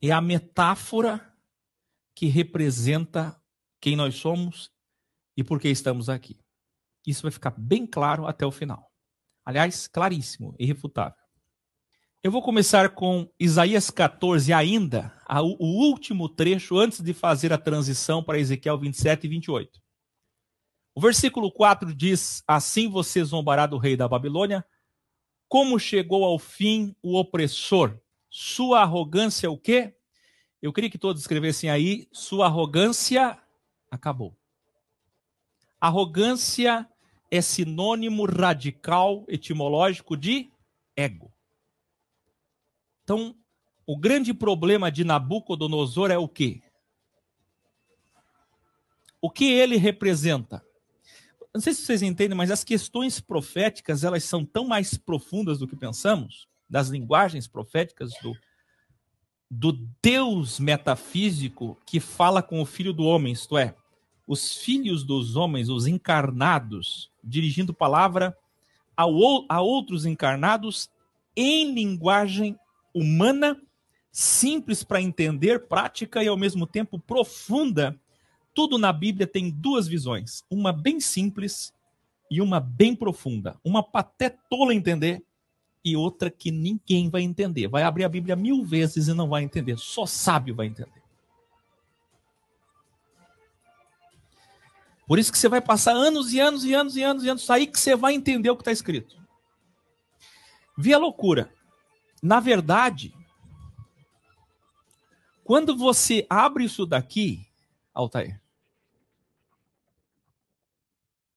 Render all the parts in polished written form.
é a metáfora que representa quem nós somos e por que estamos aqui. Isso vai ficar bem claro até o final. Aliás, claríssimo, irrefutável. Eu vou começar com Isaías 14 ainda, o último trecho antes de fazer a transição para Ezequiel 27 e 28. O versículo 4 diz: assim você zombará do rei da Babilônia, como chegou ao fim o opressor. Sua arrogância o quê? Eu queria que todos escrevessem aí, sua arrogância acabou. Arrogância é sinônimo radical etimológico de ego. Então, o grande problema de Nabucodonosor é o quê? O que ele representa? Não sei se vocês entendem, mas as questões proféticas, elas são tão mais profundas do que pensamos, das linguagens proféticas do Deus metafísico que fala com o Filho do Homem, isto é, os filhos dos homens, os encarnados, dirigindo palavra a outros encarnados em linguagem humana, simples para entender, prática e ao mesmo tempo profunda. Tudo na Bíblia tem duas visões, uma bem simples e uma bem profunda. Uma para até tola entender e outra que ninguém vai entender. Vai abrir a Bíblia 1000 vezes e não vai entender, só sábio vai entender. Por isso que você vai passar anos e anos e anos e anos e anos aí que você vai entender o que está escrito. Vê a loucura. Na verdade, quando você abre isso daqui, Altair,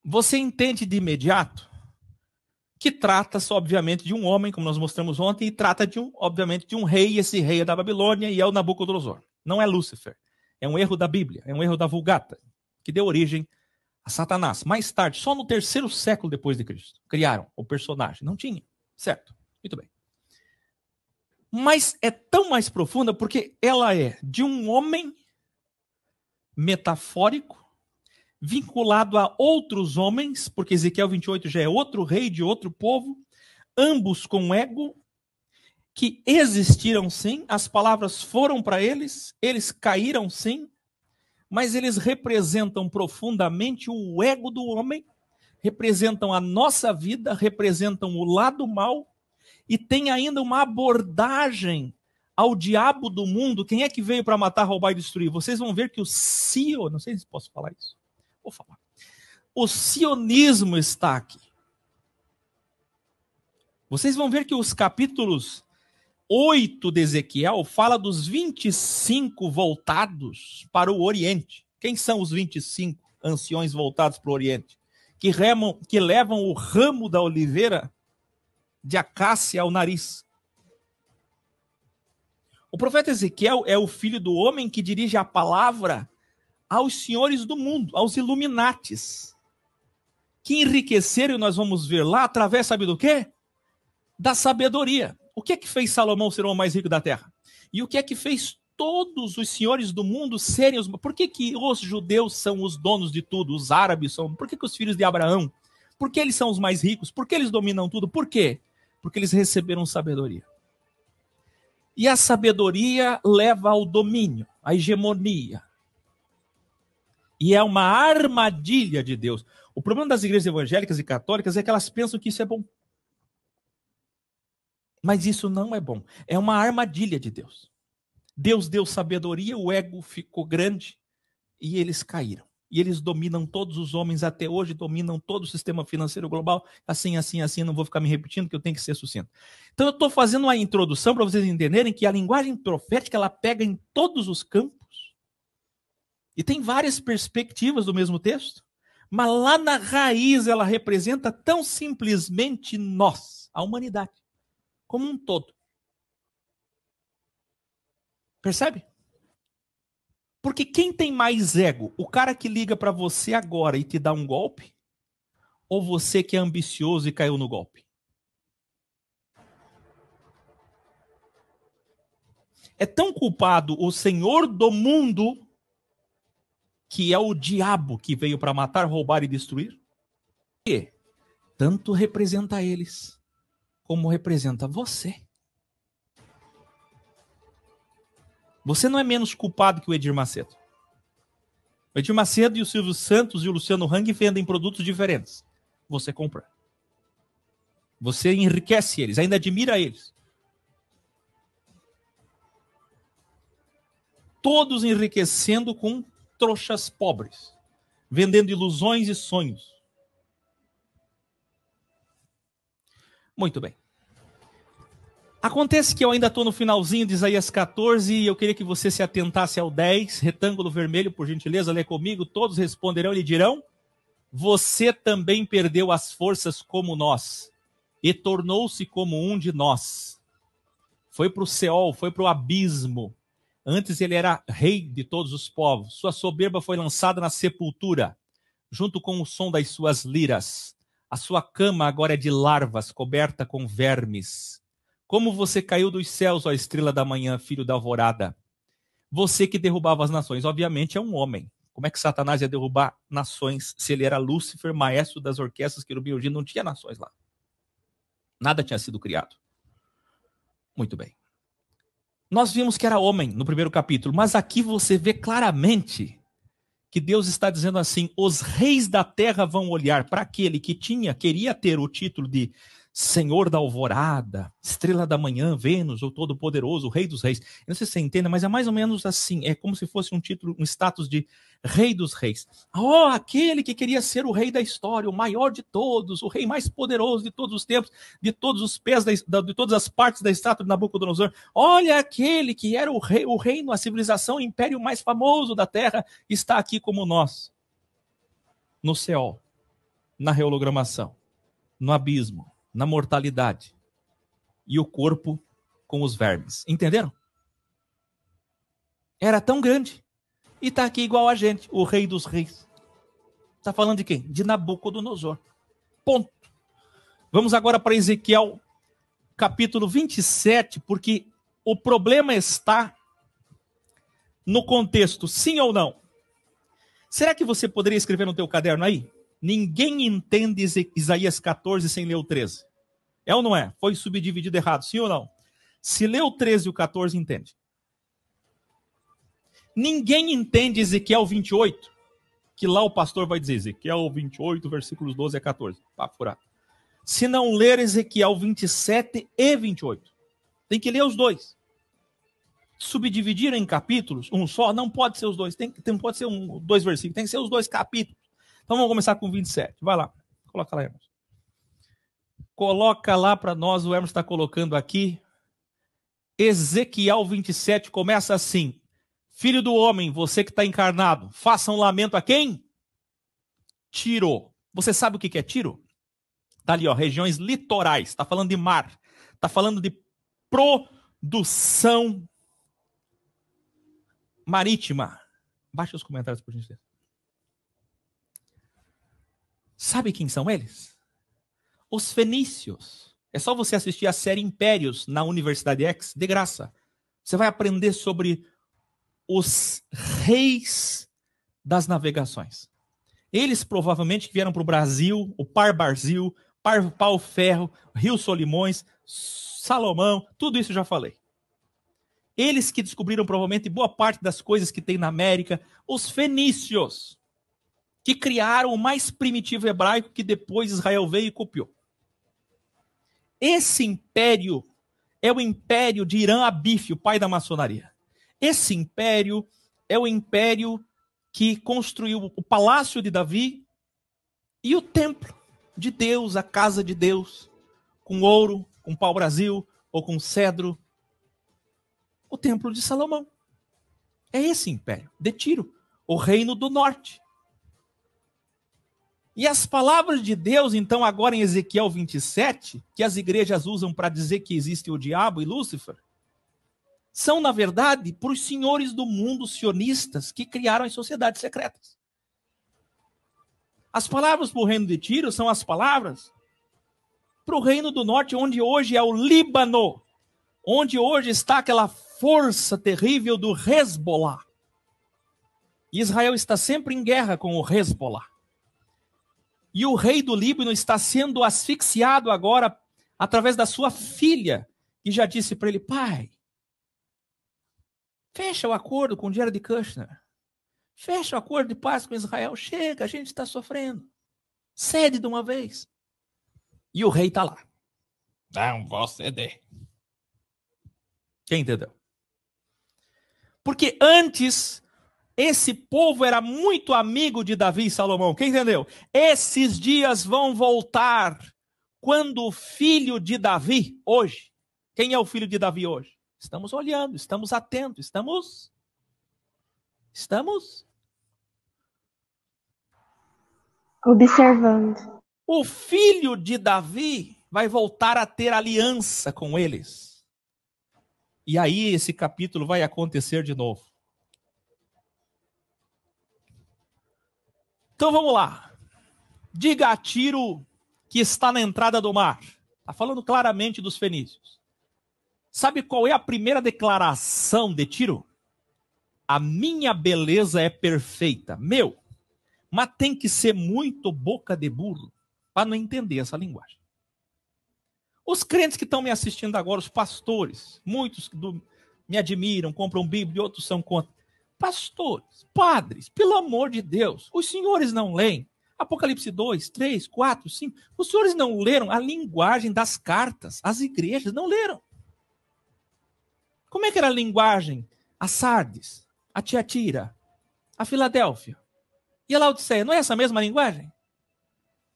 você entende de imediato que trata-se, obviamente, de um homem, como nós mostramos ontem, e trata, obviamente, de um rei, e esse rei é da Babilônia e é o Nabucodonosor. Não é Lúcifer. É um erro da Bíblia, é um erro da Vulgata, que deu origem a Satanás. Mais tarde, só no 3º século depois de Cristo, criaram o personagem. Não tinha, certo? Muito bem. Mas é tão mais profunda porque ela é de um homem metafórico, vinculado a outros homens, porque Ezequiel 28 já é outro rei de outro povo, ambos com ego, que existiram sim, as palavras foram para eles caíram sim, mas eles representam profundamente o ego do homem, representam a nossa vida, representam o lado mal, e tem ainda uma abordagem ao diabo do mundo. Quem é que veio para matar, roubar e destruir? Vocês vão ver que não sei se posso falar isso. Vou falar. O sionismo está aqui. Vocês vão ver que os capítulos 8 de Ezequiel fala dos 25 voltados para o Oriente. Quem são os 25 anciões voltados para o Oriente? Que levam o ramo da oliveira de acácia ao nariz. O profeta Ezequiel é o filho do homem que dirige a palavra aos senhores do mundo, aos Illuminates, que enriqueceram, nós vamos ver lá, através, sabe do quê? Da sabedoria. O que é que fez Salomão ser o homem mais rico da terra? E o que é que fez todos os senhores do mundo serem os... Por que que os judeus são os donos de tudo? Os árabes são... Por que que os filhos de Abraão? Por que eles são os mais ricos? Por que eles dominam tudo? Por quê? Porque eles receberam sabedoria. E a sabedoria leva ao domínio, à hegemonia. E é uma armadilha de Deus. O problema das igrejas evangélicas e católicas é que elas pensam que isso é bom. Mas isso não é bom. É uma armadilha de Deus. Deus deu sabedoria, o ego ficou grande e eles caíram. E eles dominam todos os homens até hoje, dominam todo o sistema financeiro global. Assim, não vou ficar me repetindo que eu tenho que ser sucinto. Então eu estou fazendo uma introdução para vocês entenderem que a linguagem profética ela pega em todos os campos. E tem várias perspectivas do mesmo texto. Mas lá na raiz ela representa tão simplesmente nós, a humanidade, como um todo. Percebe? Porque quem tem mais ego? O cara que liga para você agora e te dá um golpe? Ou você que é ambicioso e caiu no golpe? É tão culpado o Senhor do mundo, que é o diabo que veio para matar, roubar e destruir, que tanto representa eles, como representa você. Você não é menos culpado que o Edir Macedo. O Edir Macedo e o Silvio Santos e o Luciano Hang vendem produtos diferentes. Você compra. Você enriquece eles, ainda admira eles. Todos enriquecendo com trouxas pobres, vendendo ilusões e sonhos. Muito bem. Acontece que eu ainda estou no finalzinho de Isaías 14 e eu queria que você se atentasse ao 10, retângulo vermelho, por gentileza, lê comigo. Todos responderão e lhe dirão: você também perdeu as forças como nós e tornou-se como um de nós. Foi para o Seol, foi para o abismo. Antes ele era rei de todos os povos. Sua soberba foi lançada na sepultura, junto com o som das suas liras. A sua cama agora é de larvas, coberta com vermes. Como você caiu dos céus, ó estrela da manhã, filho da alvorada. Você que derrubava as nações. Obviamente é um homem. Como é que Satanás ia derrubar nações se ele era Lúcifer, maestro das orquestras querubim? Não tinha nações lá. Nada tinha sido criado. Muito bem. Nós vimos que era homem no primeiro capítulo, mas aqui você vê claramente que Deus está dizendo assim: os reis da terra vão olhar para aquele que queria ter o título de Senhor da Alvorada, Estrela da Manhã, Vênus, o Todo-Poderoso, o Rei dos Reis. Eu não sei se você entende, mas é mais ou menos assim. É como se fosse um título, um status de Rei dos Reis. Oh, aquele que queria ser o rei da história, o maior de todos, o rei mais poderoso de todos os tempos, de todos os pés, de todas as partes da estátua de Nabucodonosor. Olha aquele que era o reino, a civilização, o império mais famoso da terra, está aqui como nós. No Seol, na reologramação, no abismo, na mortalidade e o corpo com os vermes. Entenderam? Era tão grande e está aqui igual a gente, o rei dos reis. Está falando de quem? De Nabucodonosor. Ponto. Vamos agora para Ezequiel capítulo 27, porque o problema está no contexto, sim ou não? Será que você poderia escrever no teu caderno aí? Ninguém entende Isaías 14 sem ler o 13. É ou não é? Foi subdividido errado, sim ou não? Se lê o 13 e o 14, entende. Ninguém entende Ezequiel 28, que lá o pastor vai dizer, Ezequiel 28, versículos 12 a 14. Papo furado. Se não ler Ezequiel 27 e 28. Tem que ler os dois. Subdividir em capítulos, um só, não pode ser os dois. Não pode ser dois versículos, tem que ser os dois capítulos. Então vamos começar com 27. Vai lá, coloca lá, Hermes. Coloca lá para nós, o Hermes está colocando aqui. Ezequiel 27 começa assim: filho do homem, você que está encarnado, faça um lamento a quem? Tiro. Você sabe o que é Tiro? Está ali, ó, regiões litorais, está falando de mar, está falando de produção marítima. Baixa os comentários, por gentileza. Sabe quem são eles? Os fenícios. É só você assistir a série Impérios na Universidade X, de graça. Você vai aprender sobre os reis das navegações. Eles provavelmente vieram para o Brasil, o Par-Brasil, Pau-Ferro, Rio Solimões, Salomão, tudo isso eu já falei. Eles que descobriram provavelmente boa parte das coisas que tem na América, os fenícios, que criaram o mais primitivo hebraico que depois Israel veio e copiou. Esse império é o império de Irã Abif, o pai da maçonaria. Esse império é o império que construiu o palácio de Davi e o templo de Deus, a casa de Deus, com ouro, com pau-brasil ou com cedro. O templo de Salomão. É esse império de Tiro, o reino do norte. E as palavras de Deus, então, agora em Ezequiel 27, que as igrejas usam para dizer que existe o diabo e Lúcifer, são, na verdade, para os senhores do mundo sionistas que criaram as sociedades secretas. As palavras para o reino de Tiro são as palavras para o reino do norte, onde hoje é o Líbano, onde hoje está aquela força terrível do Hezbollah. E Israel está sempre em guerra com o Hezbollah. E o rei do Líbano está sendo asfixiado agora através da sua filha, que já disse para ele: pai, Fecha o acordo com Jared Kushner. Fecha o acordo de paz com Israel. Chega, a gente está sofrendo. Cede de uma vez. E o rei está lá. Não vou ceder. Quem entendeu? Porque antes, esse povo era muito amigo de Davi e Salomão. Quem entendeu? Esses dias vão voltar quando o filho de Davi, hoje, quem é o filho de Davi hoje? Estamos olhando, estamos atentos, estamos observando. O filho de Davi vai voltar a ter aliança com eles. E aí esse capítulo vai acontecer de novo. Então vamos lá. Diga a Tiro que está na entrada do mar. Está falando claramente dos fenícios. Sabe qual é a primeira declaração de Tiro? A minha beleza é perfeita. Mas tem que ser muito boca de burro para não entender essa linguagem. Os crentes que estão me assistindo agora, os pastores, muitos me admiram, compram Bíblia, outros são contra. Pastores, padres, pelo amor de Deus, os senhores não leem Apocalipse 2, 3, 4, 5. Os senhores não leram a linguagem das cartas, as igrejas não leram. Como é que era a linguagem? A Sardes, a Tiatira, a Filadélfia e a Laodiceia. Não é essa mesma linguagem?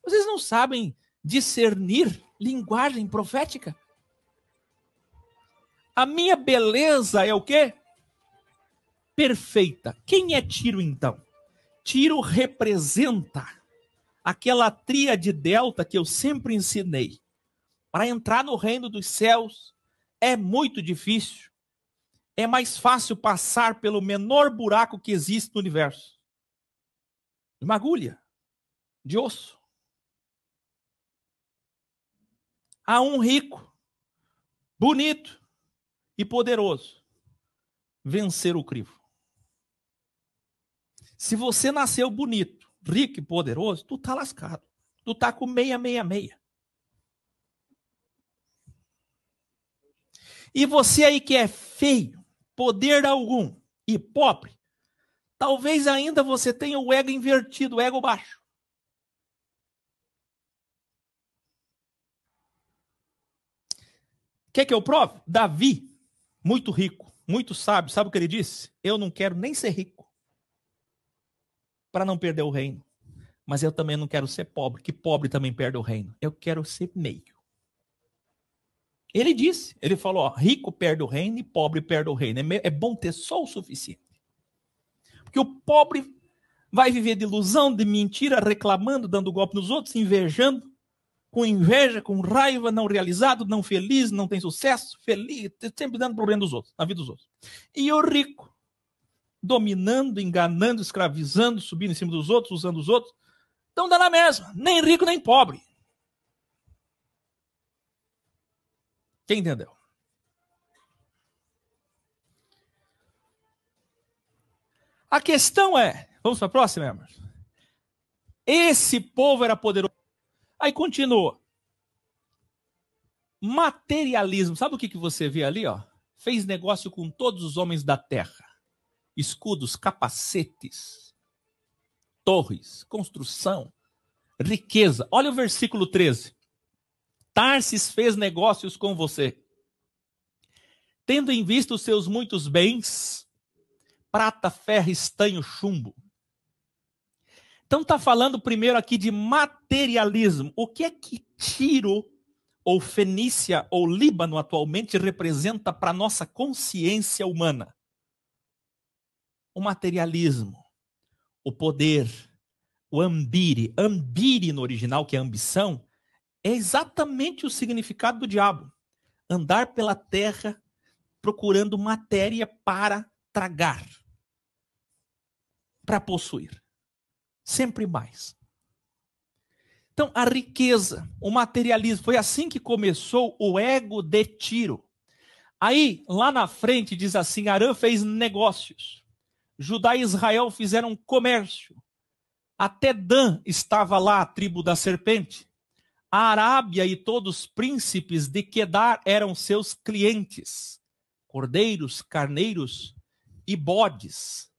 Vocês não sabem discernir linguagem profética? A minha beleza é o quê? Perfeita. Quem é Tiro, então? Tiro representa aquela tríade delta que eu sempre ensinei. Para entrar no reino dos céus é muito difícil. É mais fácil passar pelo menor buraco que existe no universo. Uma agulha de osso. Há um rico, bonito e poderoso vencer o crivo. Se você nasceu bonito, rico e poderoso, tu tá lascado. Tu tá com 666. E você aí que é feio, poder algum e pobre, talvez ainda você tenha o ego invertido, o ego baixo. Quer que eu prove? Davi, muito rico, muito sábio, sabe o que ele disse? Eu não quero nem ser rico para não perder o reino. Mas eu também não quero ser pobre, que pobre também perde o reino. Eu quero ser meio. Ele disse, ele falou, ó, rico perde o reino e pobre perde o reino. É bom ter só o suficiente. Porque o pobre vai viver de ilusão, de mentira, reclamando, dando golpe nos outros, invejando, com inveja, com raiva, não realizado, não feliz, não tem sucesso, feliz, sempre dando problema dos outros, na vida dos outros. E o rico, dominando, enganando, escravizando, subindo em cima dos outros, usando os outros, então dá na mesma, nem rico nem pobre. Quem entendeu? A questão é, vamos para a próxima, irmãos? Esse povo era poderoso. Aí continua. Materialismo. Sabe o que você vê ali? Ó? Fez negócio com todos os homens da terra. Escudos, capacetes, torres, construção, riqueza. Olha o versículo 13. Tarsis fez negócios com você, tendo em vista os seus muitos bens, prata, ferro, estanho, chumbo. Então está falando primeiro aqui de materialismo. O que é que Tiro, ou Fenícia, ou Líbano atualmente representa para a nossa consciência humana? O materialismo, o poder, o ambire. Ambire no original, que é ambição, é exatamente o significado do diabo. Andar pela terra procurando matéria para tragar, para possuir. Sempre mais. Então, a riqueza, o materialismo, foi assim que começou o ego de Tiro. Aí, lá na frente, diz assim, Arã fez negócios. Judá e Israel fizeram comércio. Até Dan estava lá, a tribo da serpente. A Arábia e todos os príncipes de Quedar eram seus clientes. Cordeiros, carneiros e bodes.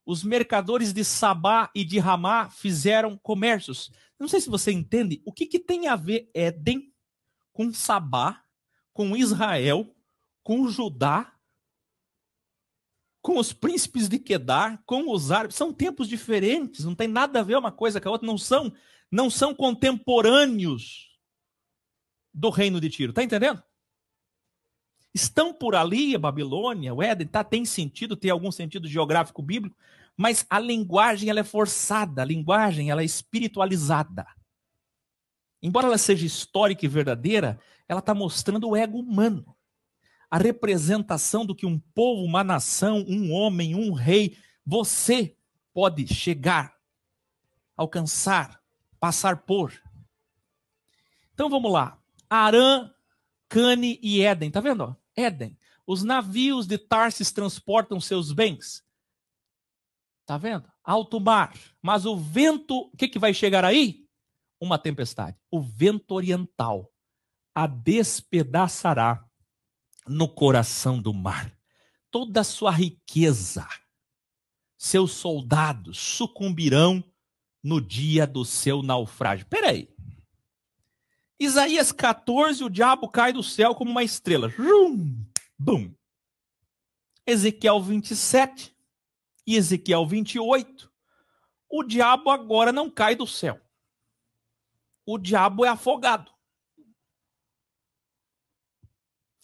Os mercadores de Sabá e de Ramá fizeram comércios. Não sei se você entende o que tem a ver Éden com Sabá, com Israel, com Judá, com os príncipes de Quedar, com os árabes. São tempos diferentes, não tem nada a ver uma coisa com a outra, não são contemporâneos do reino de Tiro. Tá entendendo? Estão por ali a Babilônia, o Éden, tem sentido, tem algum sentido geográfico bíblico, mas a linguagem ela é forçada, a linguagem ela é espiritualizada. Embora ela seja histórica e verdadeira, ela está mostrando o ego humano. A representação do que um povo, uma nação, um homem, um rei, você pode chegar, alcançar, passar por. Então vamos lá. Arã, Cane e Éden. Tá vendo? Éden. Os navios de Tarsis transportam seus bens. Tá vendo? Alto mar. Mas o vento, o que vai chegar aí? Uma tempestade. O vento oriental a despedaçará no coração do mar. Toda a sua riqueza, seus soldados sucumbirão no dia do seu naufrágio. Peraí. Isaías 14, o diabo cai do céu como uma estrela. Bum. Ezequiel 27 e Ezequiel 28. O diabo agora não cai do céu. O diabo é afogado.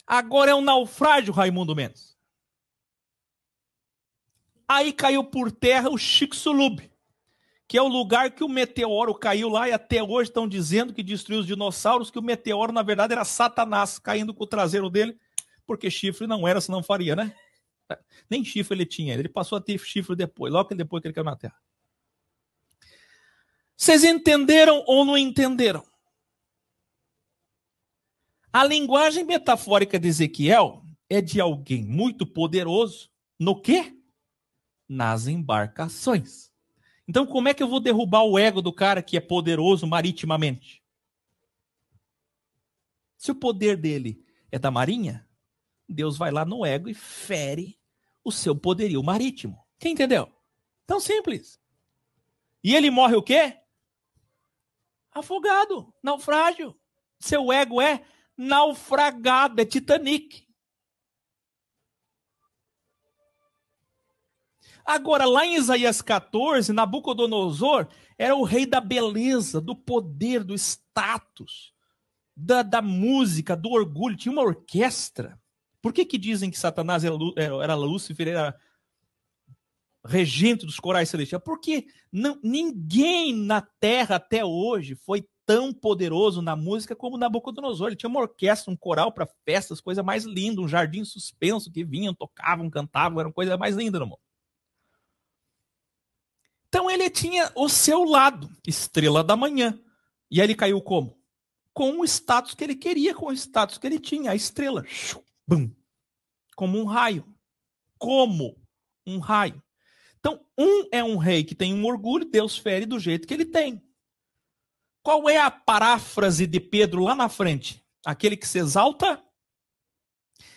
Agora é um naufrágio, Raimundo Mendes. Aí caiu por terra o Chicxulub, que é o lugar que o meteoro caiu lá, e até hoje estão dizendo que destruiu os dinossauros, que o meteoro, na verdade, era Satanás caindo com o traseiro dele, porque chifre não era, senão faria, né? Nem chifre ele tinha, ele passou a ter chifre depois, logo depois que ele caiu na terra. Vocês entenderam ou não entenderam? A linguagem metafórica de Ezequiel é de alguém muito poderoso no quê? Nas embarcações. Então, como é que eu vou derrubar o ego do cara que é poderoso maritimamente? Se o poder dele é da marinha, Deus vai lá no ego e fere o seu poderio marítimo. Quem entendeu? Tão simples. E ele morre o quê? Afogado, naufrágio. Seu ego é naufragado, é Titanic. Agora, lá em Isaías 14, Nabucodonosor era o rei da beleza, do poder, do status, da música, do orgulho. Tinha uma orquestra. Por que dizem que Satanás era Lúcifer, era regente dos corais celestiais? Porque ninguém na terra até hoje foi tão poderoso na música como Nabucodonosor. Ele tinha uma orquestra, um coral para festas, coisa mais linda, um jardim suspenso que vinham, tocavam, cantavam, era uma coisa mais linda no mundo. Então ele tinha o seu lado, estrela da manhã. E aí ele caiu como? Com o status que ele queria, com o status que ele tinha, a estrela. Bum. Como um raio. Como um raio. Então, é um rei que tem um orgulho, Deus fere do jeito que ele tem. Qual é a paráfrase de Pedro lá na frente? Aquele que se exalta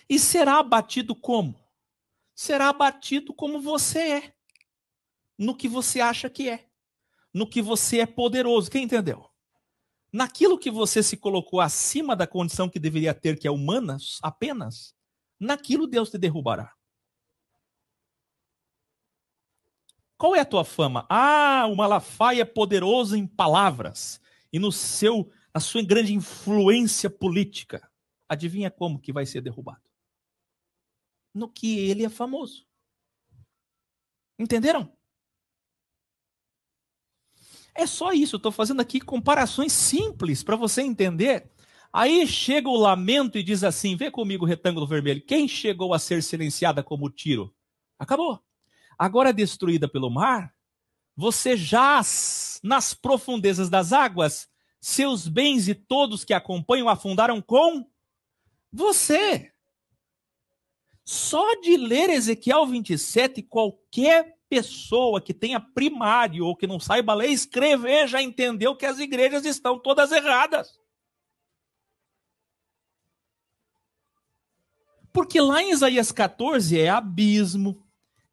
e será abatido como? Será abatido como você é. No que você acha que é. No que você é poderoso. Quem entendeu? Naquilo que você se colocou acima da condição que deveria ter, que é humana, apenas, naquilo Deus te derrubará. Qual é a tua fama? Ah, o Malafaia é poderoso em palavras e na sua grande influência política. Adivinha como que vai ser derrubado? No que ele é famoso. Entenderam? É só isso, eu estou fazendo aqui comparações simples para você entender. Aí chega o lamento e diz assim, vê comigo o retângulo vermelho, quem chegou a ser silenciada como Tiro? Acabou. Agora destruída pelo mar, você jaz nas profundezas das águas, seus bens e todos que acompanham afundaram com você. Só de ler Ezequiel 27, qualquer pessoa que tenha primário ou que não saiba ler, escrever, já entendeu que as igrejas estão todas erradas. Porque lá em Isaías 14 é abismo,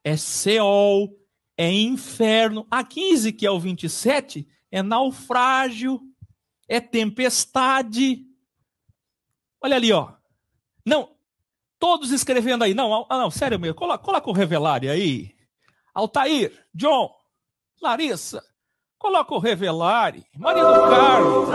é Seol, é inferno. Aqui em Ezequiel 27 é naufrágio, é tempestade. Olha ali, ó. Não, todos escrevendo aí. Não, não, sério mesmo. Coloca o Revelare aí. Altair, John, Larissa, coloca o Revelare. Maria do Carlos.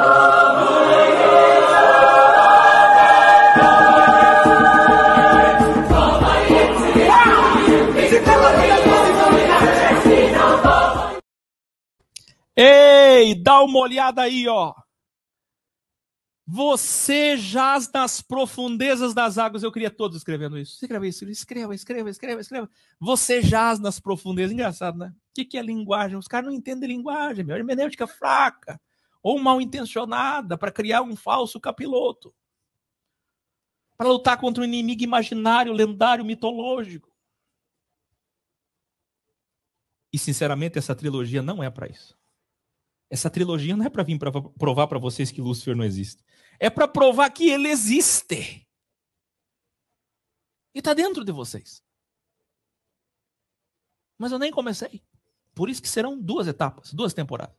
Ei, dá uma olhada aí, ó. Você jaz nas profundezas das águas. Eu queria todos escrevendo isso. Escreva isso. Escreva. Você jaz nas profundezas. Engraçado, né? O que é linguagem? Os caras não entendem linguagem, meu. Hermenêutica fraca ou mal intencionada para criar um falso capiloto. Para lutar contra um inimigo imaginário, lendário, mitológico. E, sinceramente, essa trilogia não é para isso. Essa trilogia não é para vir para provar para vocês que Lúcifer não existe. É para provar que ele existe. E está dentro de vocês. Mas eu nem comecei. Por isso que serão 2 etapas, 2 temporadas.